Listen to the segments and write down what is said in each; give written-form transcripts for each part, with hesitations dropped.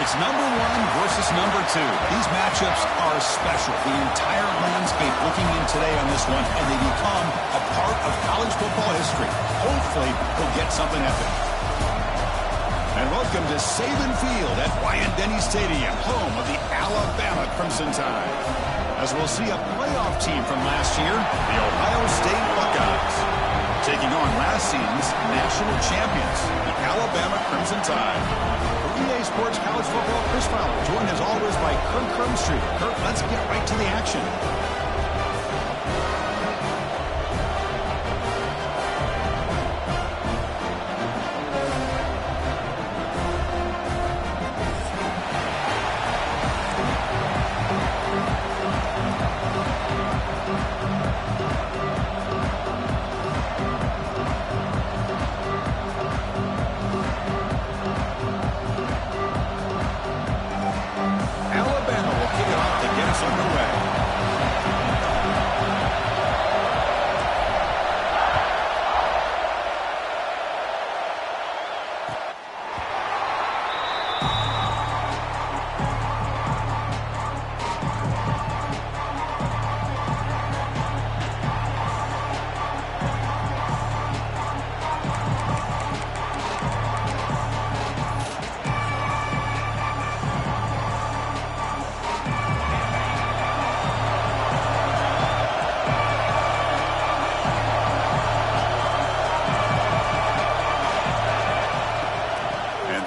It's number 1 versus number 2. These matchups are special. The entire landscape looking in today on this one, and they become a part of college football history. Hopefully, we'll get something epic. And welcome to Saban Field at Bryant-Denny Stadium, home of the Alabama Crimson Tide. As we'll see a playoff team from last year, the Ohio State Buckeyes, taking on last season's national champions, the Alabama Crimson Tide. For EA Sports College Football, Chris Fowler, joined as always by Kirk Crumbstreet. Kirk, let's get right to the action.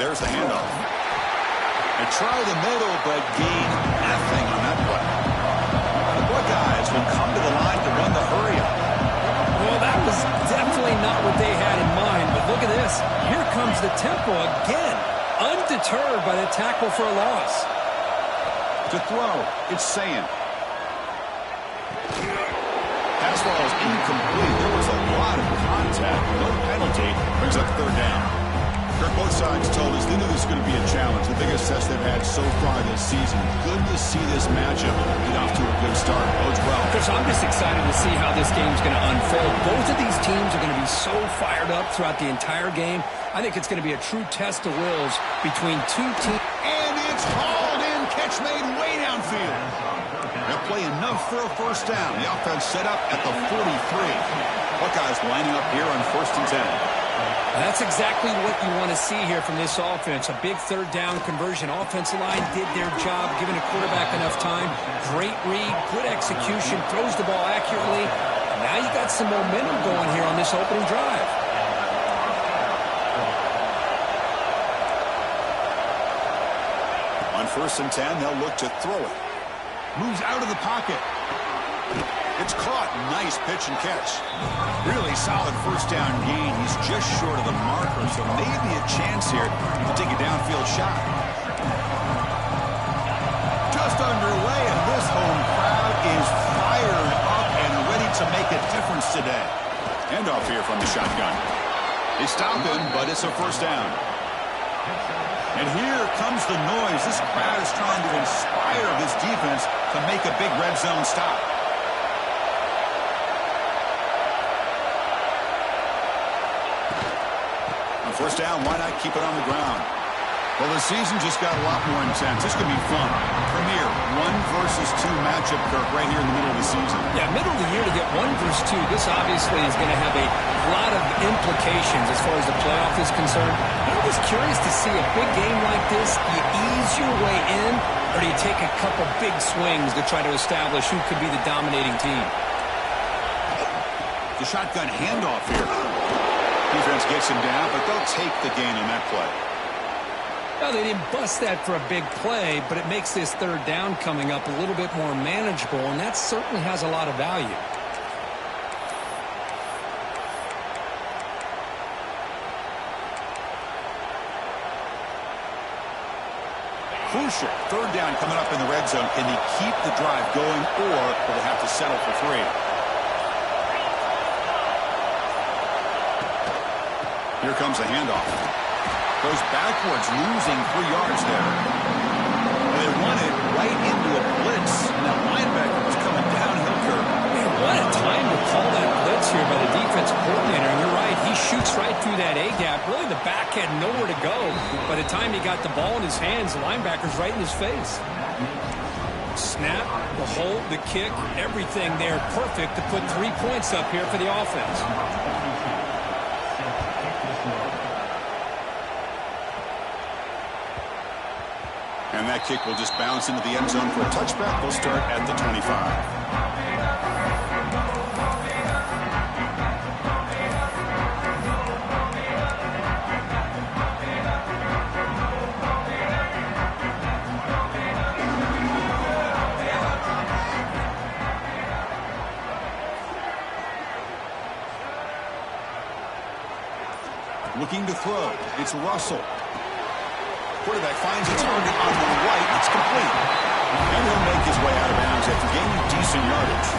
There's the handoff. They try the middle, but gain nothing on that play. The Buckeyes will come to the line to run the hurry up. Well, that was definitely not what they had in mind, but look at this. Here comes the tempo again, undeterred by the tackle for a loss. To throw, it's Ncaa. Pass ball is incomplete. There was a lot of contact. No penalty. Brings up 3rd down. Both sides told us they knew this was going to be a challenge, the biggest test they've had so far this season. Good to see this matchup get off to a good start. Bodes well. Chris, I'm just excited to see how this game's going to unfold. Both of these teams are going to be so fired up throughout the entire game. I think it's going to be a true test of wills between two teams. And it's hauled in. Catch made way downfield. They'll play enough for a first down. The offense set up at the 43. Buckeyes lining up here on 1st and 10. That's exactly what you want to see here from this offense. A big 3rd down conversion. Offensive line did their job, giving a quarterback enough time. Great read, good execution, throws the ball accurately. And now you got some momentum going here on this opening drive. On 1st and 10, they'll look to throw it. Moves out of the pocket. It's caught. Nice pitch and catch. Really solid first down gain. He's just short of the marker, so maybe a chance here to take a downfield shot. Just underway, and this home crowd is fired up and ready to make a difference today. Handoff here from the shotgun. They stop him, but it's a first down. And here comes the noise. This crowd is trying to inspire this defense to make a big red zone stop. First down, why not keep it on the ground? Well, the season just got a lot more intense. This could be fun. Premier 1 versus 2 matchup, Kirk, right here in the middle of the season. Yeah, middle of the year to get 1 versus 2. This obviously is going to have a lot of implications as far as the playoff is concerned. I'm just curious to see a big game like this. Do you ease your way in, or do you take a couple big swings to try to establish who could be the dominating team? The shotgun handoff here. Defense gets him down, but they'll take the gain on that play. Well, they didn't bust that for a big play, but it makes this 3rd down coming up a little bit more manageable, and that certainly has a lot of value. Crucial. 3rd down coming up in the red zone. Can they keep the drive going, or will they have to settle for 3? Here comes the handoff. Goes backwards, losing 3 yards there. And they run it right into a blitz. And that linebacker was coming downhill curve. Man, what a time to call that blitz here by the defensive coordinator. And you're right, he shoots right through that that A-gap, really the back had nowhere to go. By the time he got the ball in his hands, the linebacker's right in his face. Snap, the hold, the kick, everything there perfect to put 3 points up here for the offense. And that kick will just bounce into the end zone for a touchback. They'll start at the 25. Looking to throw. It's Russell. Quarterback finds a target on the right. It's complete. And he'll make his way out of bounds after gaining decent yardage.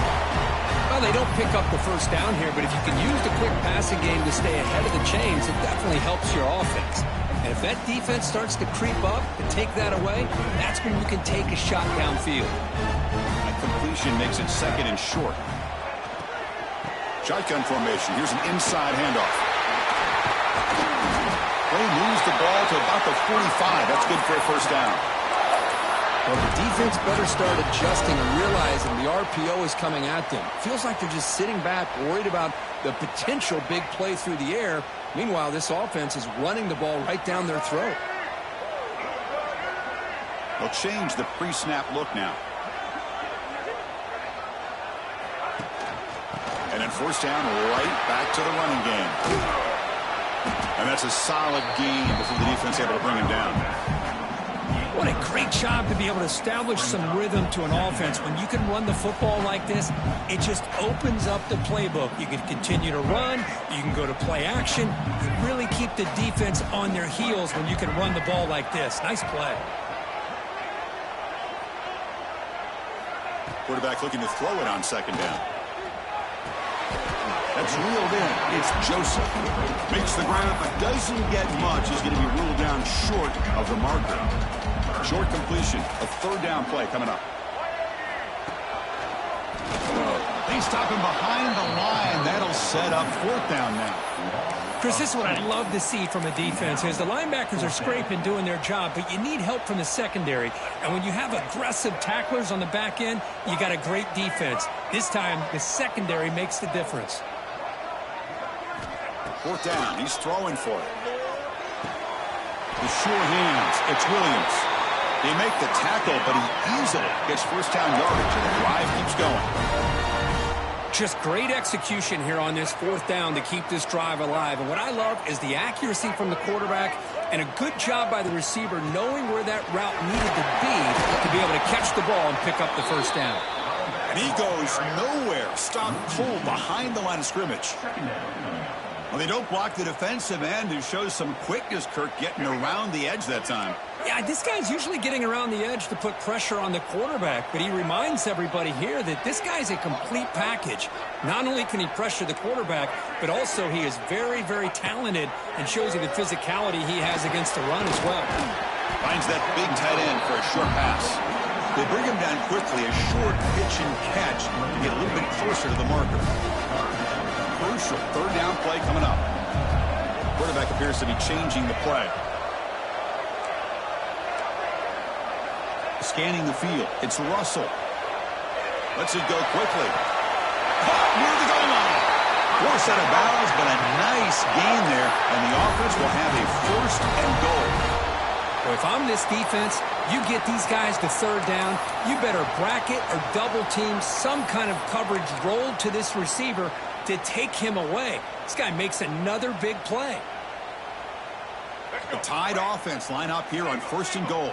Well, they don't pick up the first down here, but if you can use the quick passing game to stay ahead of the chains, it definitely helps your offense. And if that defense starts to creep up and take that away, that's when you can take a shot downfield. A completion makes it second and short. Shotgun formation. Here's an inside handoff. They moves the ball to about the 45. That's good for a first down. Well, the defense better start adjusting and realizing the RPO is coming at them. Feels like they're just sitting back, worried about the potential big play through the air. Meanwhile, this offense is running the ball right down their throat. They'll change the pre-snap look now. And then first down, right back to the running game. And that's a solid gain before the defense able to bring him down. What a great job to be able to establish some rhythm to an offense. When you can run the football like this, it just opens up the playbook. You can continue to run. You can go to play action. You really keep the defense on their heels when you can run the ball like this. Nice play. Quarterback looking to throw it on second down. That's reeled in. It's Joseph. Makes the ground, but doesn't get much. He's going to be ruled down short of the marker. Short completion. A third down play coming up. They stop him behind the line. That'll set up fourth down now. Chris, this is what I'd love to see from a defense is the linebackers are scraping, doing their job, but you need help from the secondary. And when you have aggressive tacklers on the back end, you got a great defense. This time, the secondary makes the difference. Fourth down. He's throwing for it. The sure hands. It's Williams. They make the tackle, but he easily gets first down yardage, and the drive keeps going. Just great execution here on this fourth down to keep this drive alive. And what I love is the accuracy from the quarterback and a good job by the receiver knowing where that route needed to be able to catch the ball and pick up the first down. And he goes nowhere. Stop cold behind the line of scrimmage. Well, they don't block the defensive end, who shows some quickness, Kirk, getting around the edge that time. Yeah, this guy's usually getting around the edge to put pressure on the quarterback, but he reminds everybody here that this guy's a complete package. Not only can he pressure the quarterback, but also he is very, very talented and shows you the physicality he has against the run as well. Finds that big tight end for a short pass. They bring him down quickly, a short pitch and catch to get a little bit closer to the marker. Crucial third down play coming up. Quarterback appears to be changing the play. Scanning the field. It's Russell. Lets it go quickly. Caught near the goal line. Forced out of bounds, but a nice gain there, and the offense will have a first and goal. Well, if I'm this defense, you get these guys to third down, you better bracket or double team some kind of coverage rolled to this receiver to take him away. This guy makes another big play. The tied offense line up here on first and goal.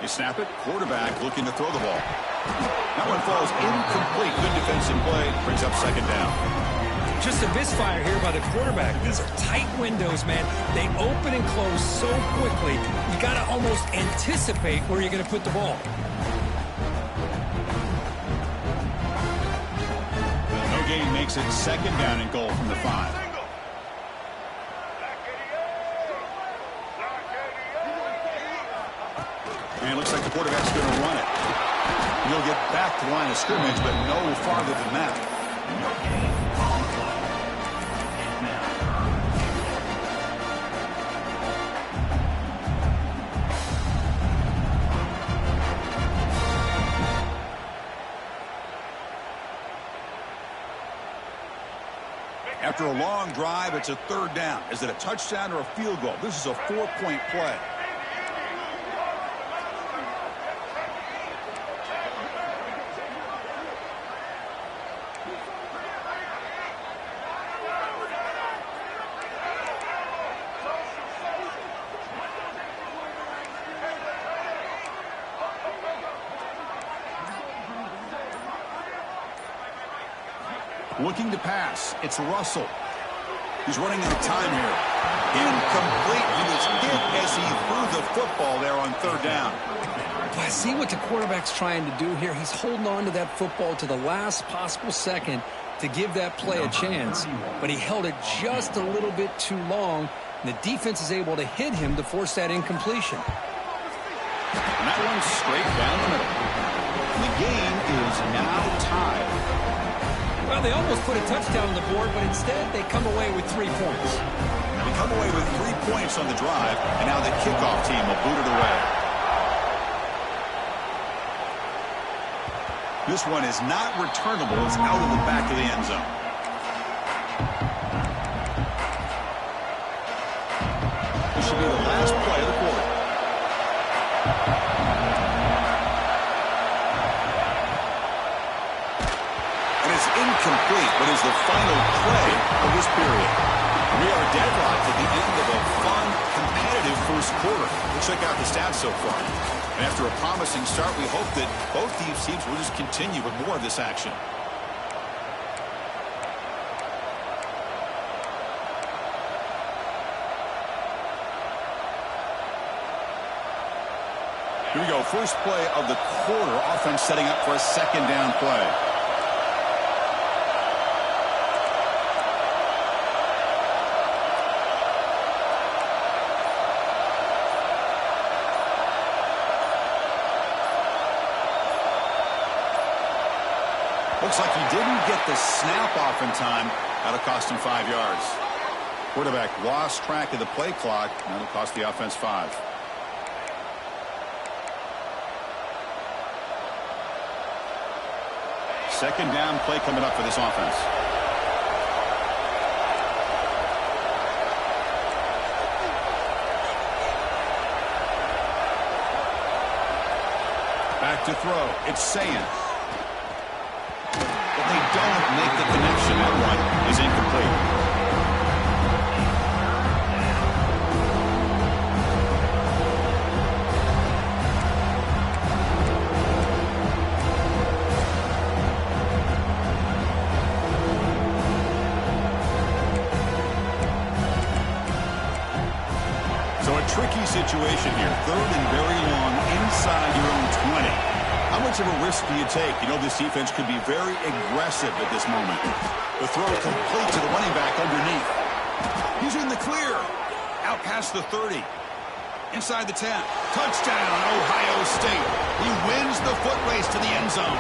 They snap it. Quarterback looking to throw the ball. That one falls incomplete. Good defensive play. Brings up second down. Just a misfire here by the quarterback. These are tight windows, man. They open and close so quickly. You got to almost anticipate where you're going to put the ball. No gain makes it second down and goal from the 5. quarterback's going to run it. He'll get back to the line of scrimmage, but no farther than that. After a long drive, it's a third down. Is it a touchdown or a field goal? This is a 4-point play. Looking to pass. It's Russell. He's running out of time here. Incomplete. He was hit as he threw the football there on third down. I see what the quarterback's trying to do here. He's holding on to that football to the last possible second to give that play a chance. But he held it just a little bit too long. And the defense is able to hit him to force that incompletion. And that one's straight down the middle. The game is now tied. Well, they almost put a touchdown on the board, but instead they come away with 3 points. They come away with 3 points on the drive, and now the kickoff team will boot it away. This one is not returnable. It's out of the back of the end zone. This should be the last play of the quarter. Incomplete, but is the final play of this period. We are deadlocked at the end of a fun, competitive first quarter. We'll check out the stats so far. And after a promising start, we hope that both these teams will just continue with more of this action. Here we go. First play of the quarter. Offense setting up for a second down play. Looks like he didn't get the snap off in time. That'll cost him 5 yards. Quarterback lost track of the play clock. That'll cost the offense 5. Second down play coming up for this offense. Back to throw. It's Ncaa. But they don't make the connection. That one is incomplete. So a tricky situation here. Third and very long inside your own 20. How much of a risk do you take? You know, this defense could be very aggressive at this moment. The throw complete to the running back underneath. He's in the clear. Out past the 30. Inside the 10. Touchdown, Ohio State. He wins the foot race to the end zone.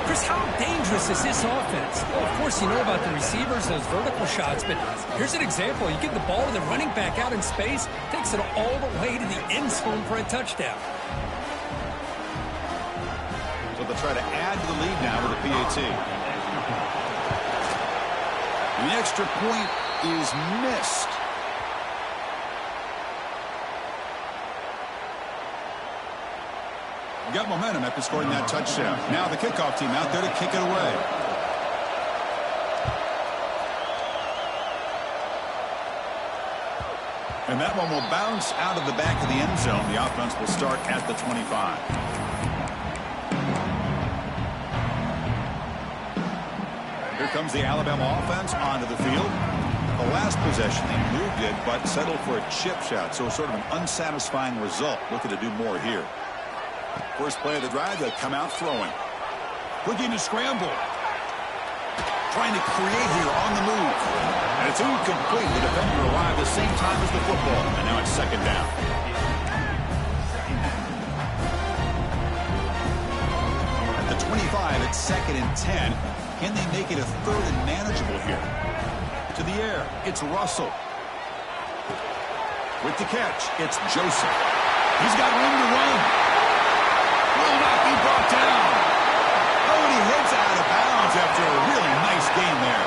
Chris, how dangerous is this offense? Well, of course, you know about the receivers, those vertical shots, but here's an example. You get the ball to the running back out in space, takes it all the way to the end zone for a touchdown. So they'll try to add to the lead now with a PAT. The extra point is missed. Got momentum after scoring that touchdown. Now the kickoff team out there to kick it away. And that one will bounce out of the back of the end zone. The offense will start at the 25. Here comes the Alabama offense onto the field. The last possession, they moved it, but settled for a chip shot. So sort of an unsatisfying result. Looking to do more here. First play of the drive, they'll come out throwing. Looking to scramble. Trying to create here on the move. And it's incomplete. The defender arrived the same time as the football. And now it's second down. 25 at 2nd and 10. Can they make it a 3rd and manageable here? To the air, it's Russell. With the catch, it's Joseph. He's got room to run. Will not be brought down. Oh, and he heads out of bounds after a really nice game there.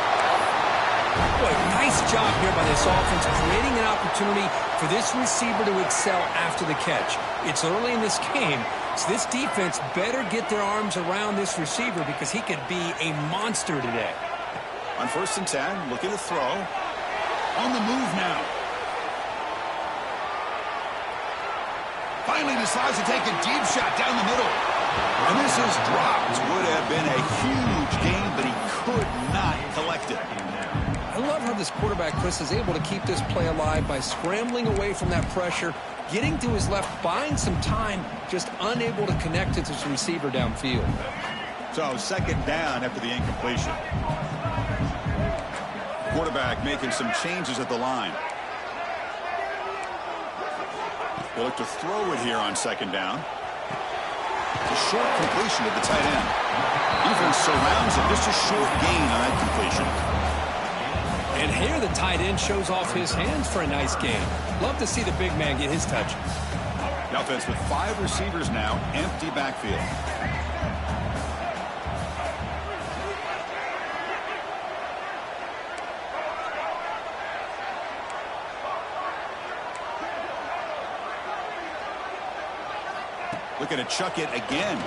Boy, nice job here by this offense, creating an opportunity for this receiver to excel after the catch. It's early in this game, so this defense better get their arms around this receiver because he could be a monster today. On 1st and 10, looking to throw. On the move now. Finally decides to take a deep shot down the middle. And this is dropped. Would have been a huge gain, but he could not collect it. I love how this quarterback, Chris, is able to keep this play alive by scrambling away from that pressure, getting to his left, buying some time, just unable to connect to his receiver downfield. So 2nd down after the incompletion. Quarterback making some changes at the line. They look to throw it here on 2nd down. It's a short completion to the tight end. Defense surrounds him. Just a short gain on that completion. And here the tight end shows off his hands for a nice gain. Love to see the big man get his touches. The offense with 5 receivers now, empty backfield. Looking to chuck it again.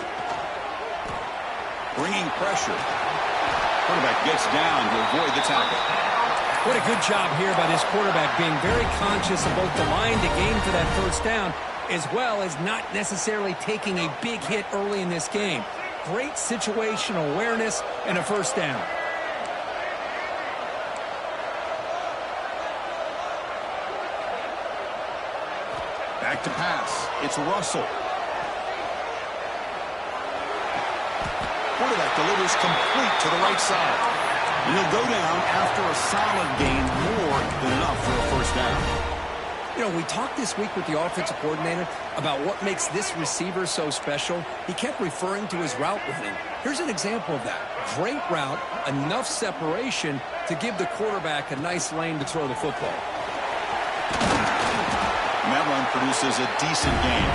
Bringing pressure. Quarterback gets down to avoid the tackle. What a good job here by this quarterback, being very conscious of both the line to gain for that 1st down, as well as not necessarily taking a big hit early in this game. Great situational awareness and a 1st down. Back to pass. It's Russell. Quarterback delivers complete to the right side. And he'll go down after a solid gain, more than enough for a 1st down. You know, we talked this week with the offensive coordinator about what makes this receiver so special. He kept referring to his route running. Here's an example of that. Great route, enough separation to give the quarterback a nice lane to throw the football. And that run produces a decent gain.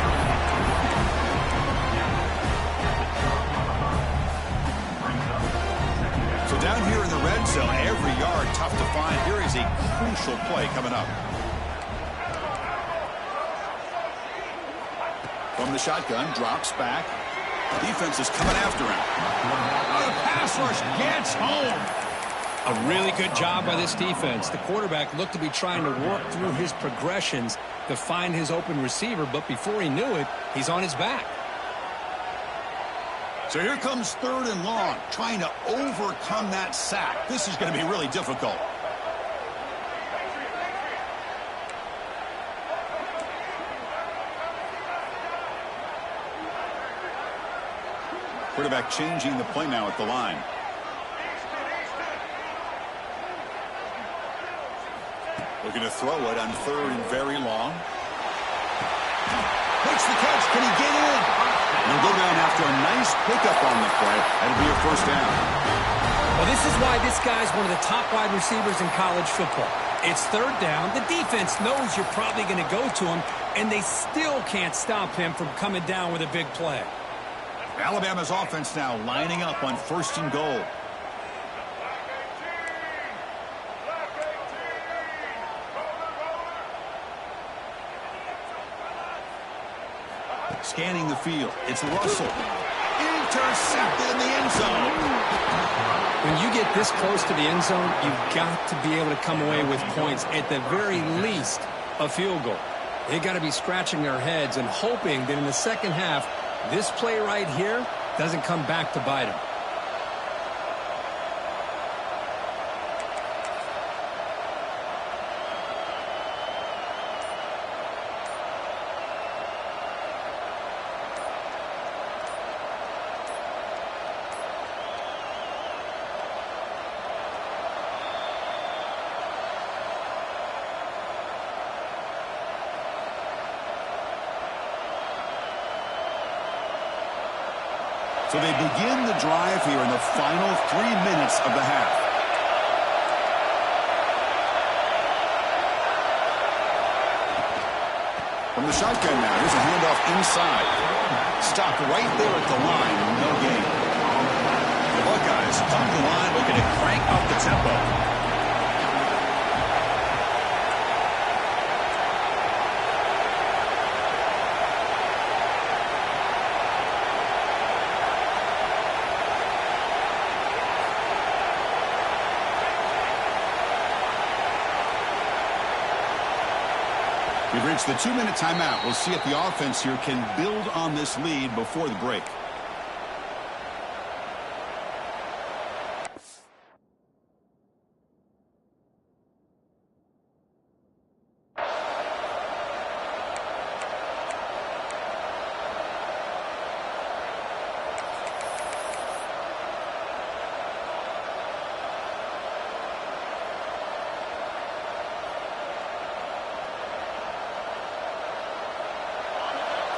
So down here in the red zone, every yard tough to find. Here is a crucial play coming up. From the shotgun, drops back. Defense is coming after him. Oh, the pass rush gets home. A really good job by this defense. The quarterback looked to be trying to work through his progressions to find his open receiver, but before he knew it, he's on his back. So here comes 3rd and long, trying to overcome that sack. This is going to be really difficult. Quarterback changing the play now at the line. Looking to throw it on 3rd and very long. Makes the catch. Can he get in? He'll go down after a nice pickup on the play. That'll be a 1st down. Well, this is why this guy's one of the top wide receivers in college football. It's 3rd down. The defense knows you're probably going to go to him, and they still can't stop him from coming down with a big play. Alabama's offense now lining up on 1st and goal. Scanning the field. It's Russell. Intercepted in the end zone. When you get this close to the end zone, you've got to be able to come away with points, at the very least, a field goal. They've got to be scratching their heads and hoping that in the 2nd half, this play right here doesn't come back to bite them. So they begin the drive here in the final 3 minutes of the half. From the shotgun now, here's a handoff inside. Stopped right there at the line, no gain. The Buckeyes come to the line looking to crank up the tempo. We've reached the 2-minute timeout. We'll see if the offense here can build on this lead before the break.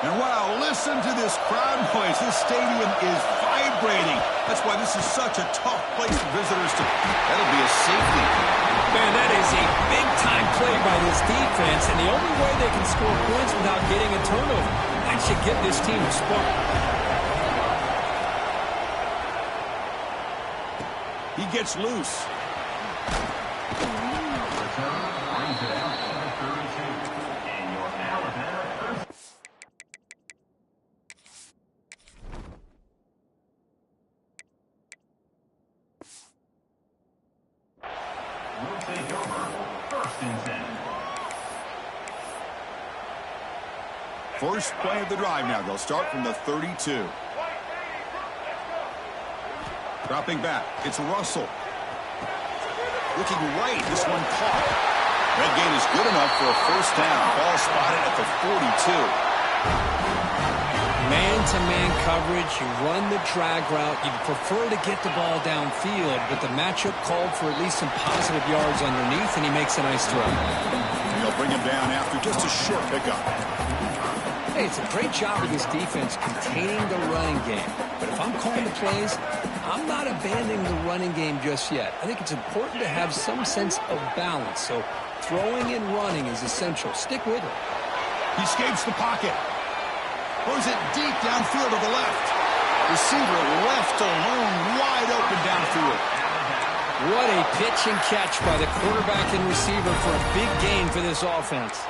And wow, listen to this crowd noise. This stadium is vibrating. That's why this is such a tough place for visitors to... That'll be a safety. Man, that is a big-time play by this defense, and the only way they can score points without getting a turnover. That should give this team a spark. He gets loose. First play of the drive now. They'll start from the 32. Dropping back. It's Russell. Looking right. This one caught. That gain is good enough for a first down. Ball spotted at the 42. Man-to-man coverage. You run the drag route. You'd prefer to get the ball downfield, but the matchup called for at least some positive yards underneath, and he makes a nice throw. And they'll bring him down after just a short pickup. Hey, it's a great job of this defense containing the running game. But if I'm calling the plays, I'm not abandoning the running game just yet. I think it's important to have some sense of balance. So throwing and running is essential. Stick with it. He escapes the pocket. Throws it deep downfield to the left. Receiver left alone, wide open downfield. What a pitch and catch by the quarterback and receiver for a big gain for this offense.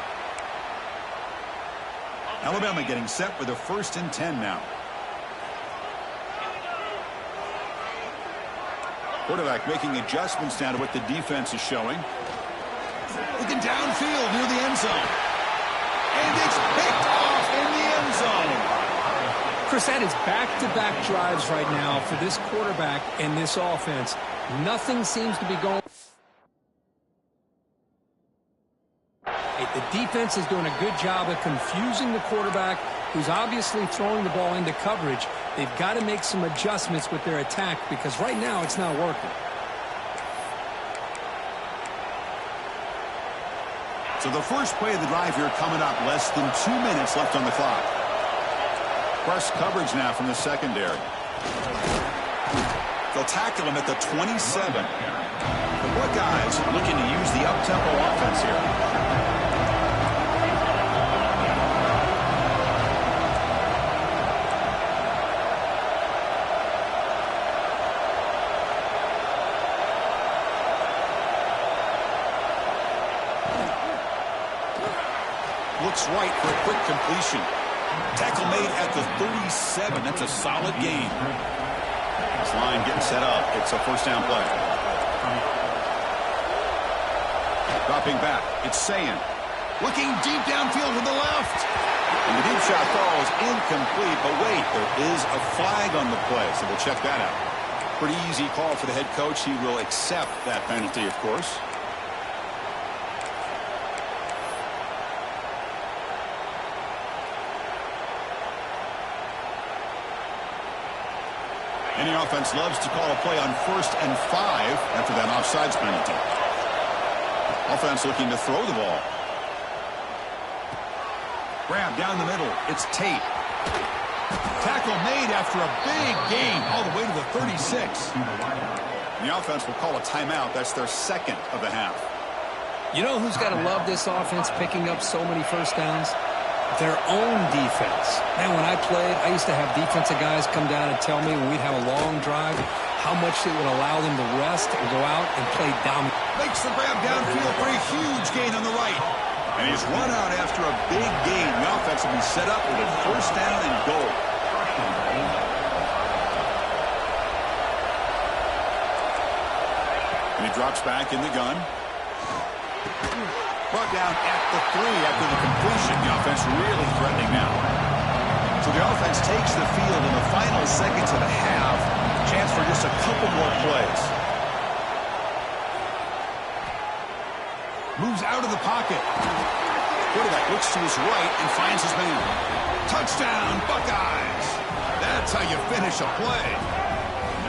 Alabama getting set with a 1st and 10 now. Quarterback making adjustments now to what the defense is showing. Looking downfield near the end zone. And it's picked off in the end zone. Chris, that is back-to-back drives right now for this quarterback and this offense. Nothing seems to be going. The defense is doing a good job of confusing the quarterback, who's obviously throwing the ball into coverage. They've got to make some adjustments with their attack because right now it's not working. So the first play of the drive here coming up. Less than 2 minutes left on the clock. Press coverage now from the secondary. They'll tackle him at the 27. The Buckeyes looking to use the up-tempo offense here. Looks right for a quick completion. Tackle made at the 37. That's a solid gain. This line getting set up. It's a first down play. Dropping back. It's Ncaa. Looking deep downfield to the left. And the deep shot falls incomplete. But wait, there is a flag on the play. So we'll check that out. Pretty easy call for the head coach. He will accept that penalty, of course. Any offense loves to call a play on 1st and 5 after that offsides penalty. Offense looking to throw the ball. Grab down the middle. It's Tate. Tackle made after a big gain all the way to the 36. The offense will call a timeout. That's their second of the half. You know who's got to love this offense picking up so many first downs? Their own defense. Man, when I played, I used to have defensive guys come down and tell me when we'd have a long drive how much it would allow them to rest and go out and play dominant. Makes the grab downfield for a huge gain on the right. And he's run out after a big gain. The offense will be set up with a first down and goal. And he drops back in the gun. Brought down at the 3 after the completion. The offense really threatening now. So the offense takes the field in the final seconds of the half. Chance for just a couple more plays. Moves out of the pocket. Quarterback looks to his right and finds his man. Touchdown, Buckeyes. That's how you finish a play.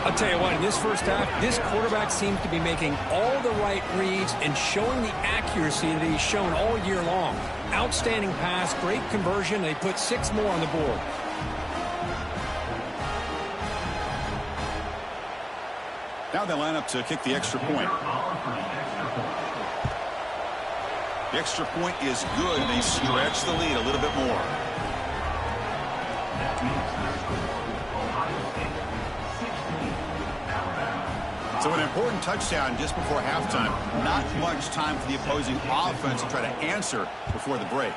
I'll tell you what, in this first half, this quarterback seems to be making all the right reads and showing the accuracy that he's shown all year long. Outstanding pass, great conversion. They put 6 more on the board. Now they line up to kick the extra point. The extra point is good. They stretch the lead a little bit more. So an important touchdown just before halftime. Not much time for the opposing offense to try to answer before the break.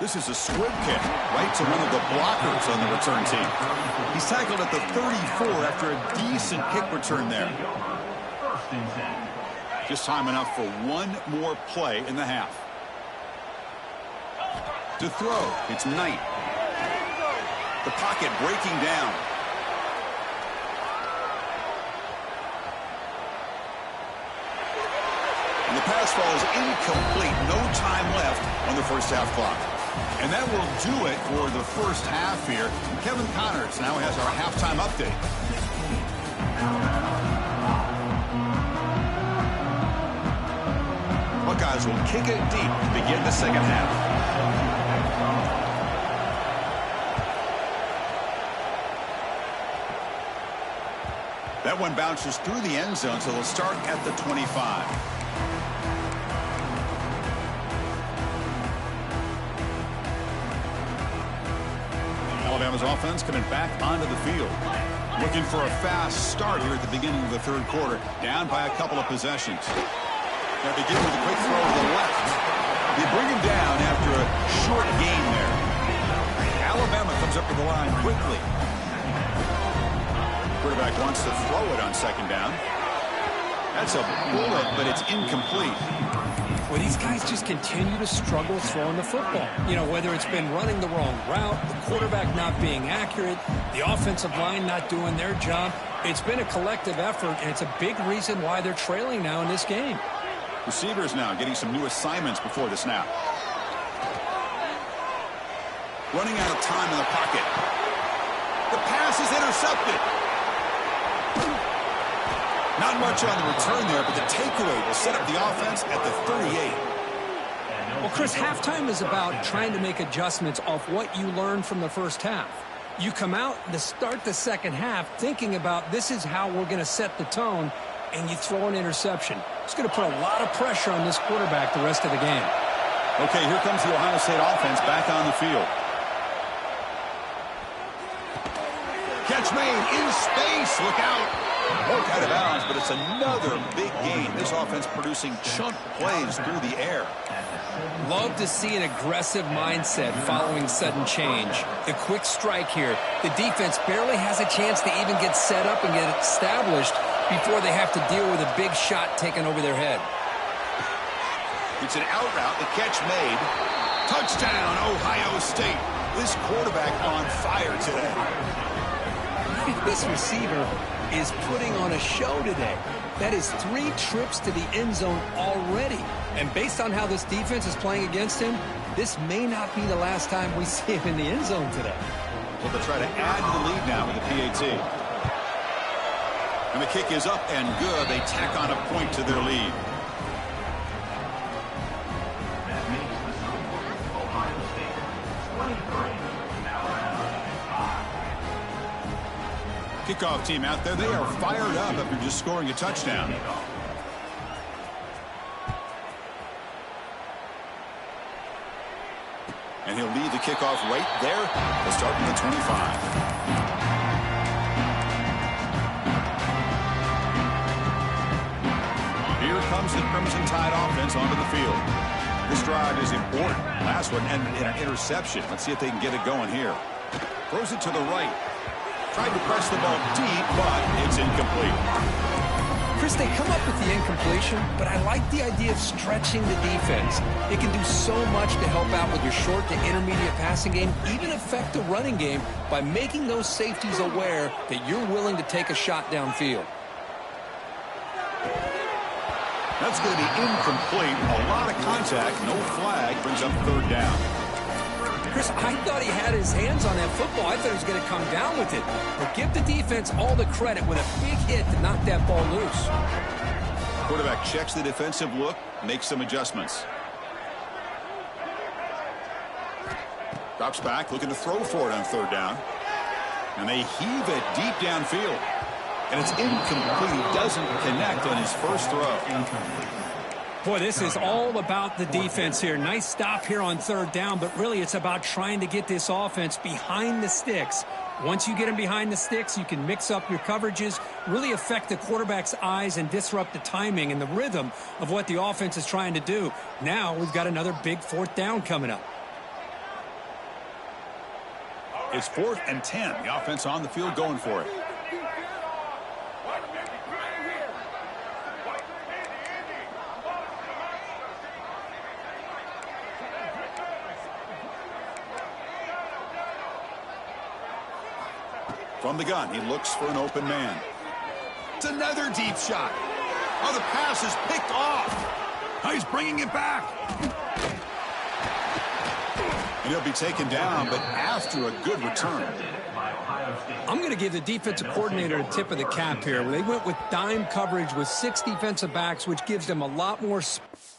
This is a squib kick right to one of the blockers on the return team. He's tackled at the 34 after a decent kick return there. Just time enough for one more play in the half. To throw, it's Knight. The pocket breaking down. And the pass falls incomplete. No time left on the first half clock. And that will do it for the first half here. Kevin Connors now has our halftime update. Buckeyes will kick it deep to begin the second half. That one bounces through the end zone, so they'll start at the 25. Alabama's offense coming back onto the field. Looking for a fast start here at the beginning of the third quarter. Down by a couple of possessions. They begin with a quick throw to the left. They bring him down after a short gain there. Alabama comes up to the line quickly. Quarterback wants to throw it on second down. That's a bullet, but it's incomplete. Well, these guys just continue to struggle throwing the football. You know, whether it's been running the wrong route, the quarterback not being accurate, the offensive line not doing their job. It's been a collective effort, and it's a big reason why they're trailing now in this game. Receivers now getting some new assignments before the snap. Running out of time in the pocket. The pass is intercepted. Not much on the return there, but the takeaway will set up the offense at the 38. Well, Chris, halftime is about trying to make adjustments off what you learned from the first half. You come out to start the second half thinking about this is how we're going to set the tone, and you throw an interception. It's going to put a lot of pressure on this quarterback the rest of the game. Okay, here comes the Ohio State offense back on the field. Catch made in space. Look out. Broke out of bounds, but it's another big gain. This offense producing chunk plays through the air. Love to see an aggressive mindset following sudden change. The quick strike here. The defense barely has a chance to even get set up and get established before they have to deal with a big shot taken over their head. It's an out route. The catch made. Touchdown, Ohio State. This quarterback on fire today. This receiver is putting on a show today. That is 3 trips to the end zone already. And based on how this defense is playing against him, this may not be the last time we see him in the end zone today. Well, they'll try to add to the lead now with the PAT. And the kick is up and good. They tack on a point to their lead. Kickoff team out there, they are fired up after just scoring a touchdown. And he'll lead the kickoff right there. They'll start from the 25. Here comes the Crimson Tide offense onto the field. This drive is important. Last one ended in an interception. Let's see if they can get it going here. Throws it to the right. Tried to press the ball deep, but it's incomplete. Chris, they come up with the incompletion, but I like the idea of stretching the defense. It can do so much to help out with your short to intermediate passing game, even affect the running game by making those safeties aware that you're willing to take a shot downfield. That's going to be incomplete. A lot of contact. No flag. Brings up third down. Chris, I thought he had his hands on that football. I thought he was going to come down with it. But give the defense all the credit with a big hit to knock that ball loose. Quarterback checks the defensive look, makes some adjustments. Drops back, looking to throw for it on third down. And they heave it deep downfield. And it's incomplete. He doesn't connect on his first throw. Boy, this is all about the defense here. Nice stop here on third down, but really it's about trying to get this offense behind the sticks. Once you get them behind the sticks, you can mix up your coverages, really affect the quarterback's eyes and disrupt the timing and the rhythm of what the offense is trying to do. Now we've got another big fourth down coming up. It's 4th and 10. The offense on the field going for it. From the gun, he looks for an open man. It's another deep shot. Oh, the pass is picked off. Oh, he's bringing it back. And he'll be taken down, but after a good return. I'm going to give the defensive coordinator a tip of the cap here. They went with dime coverage with 6 defensive backs, which gives them a lot more space.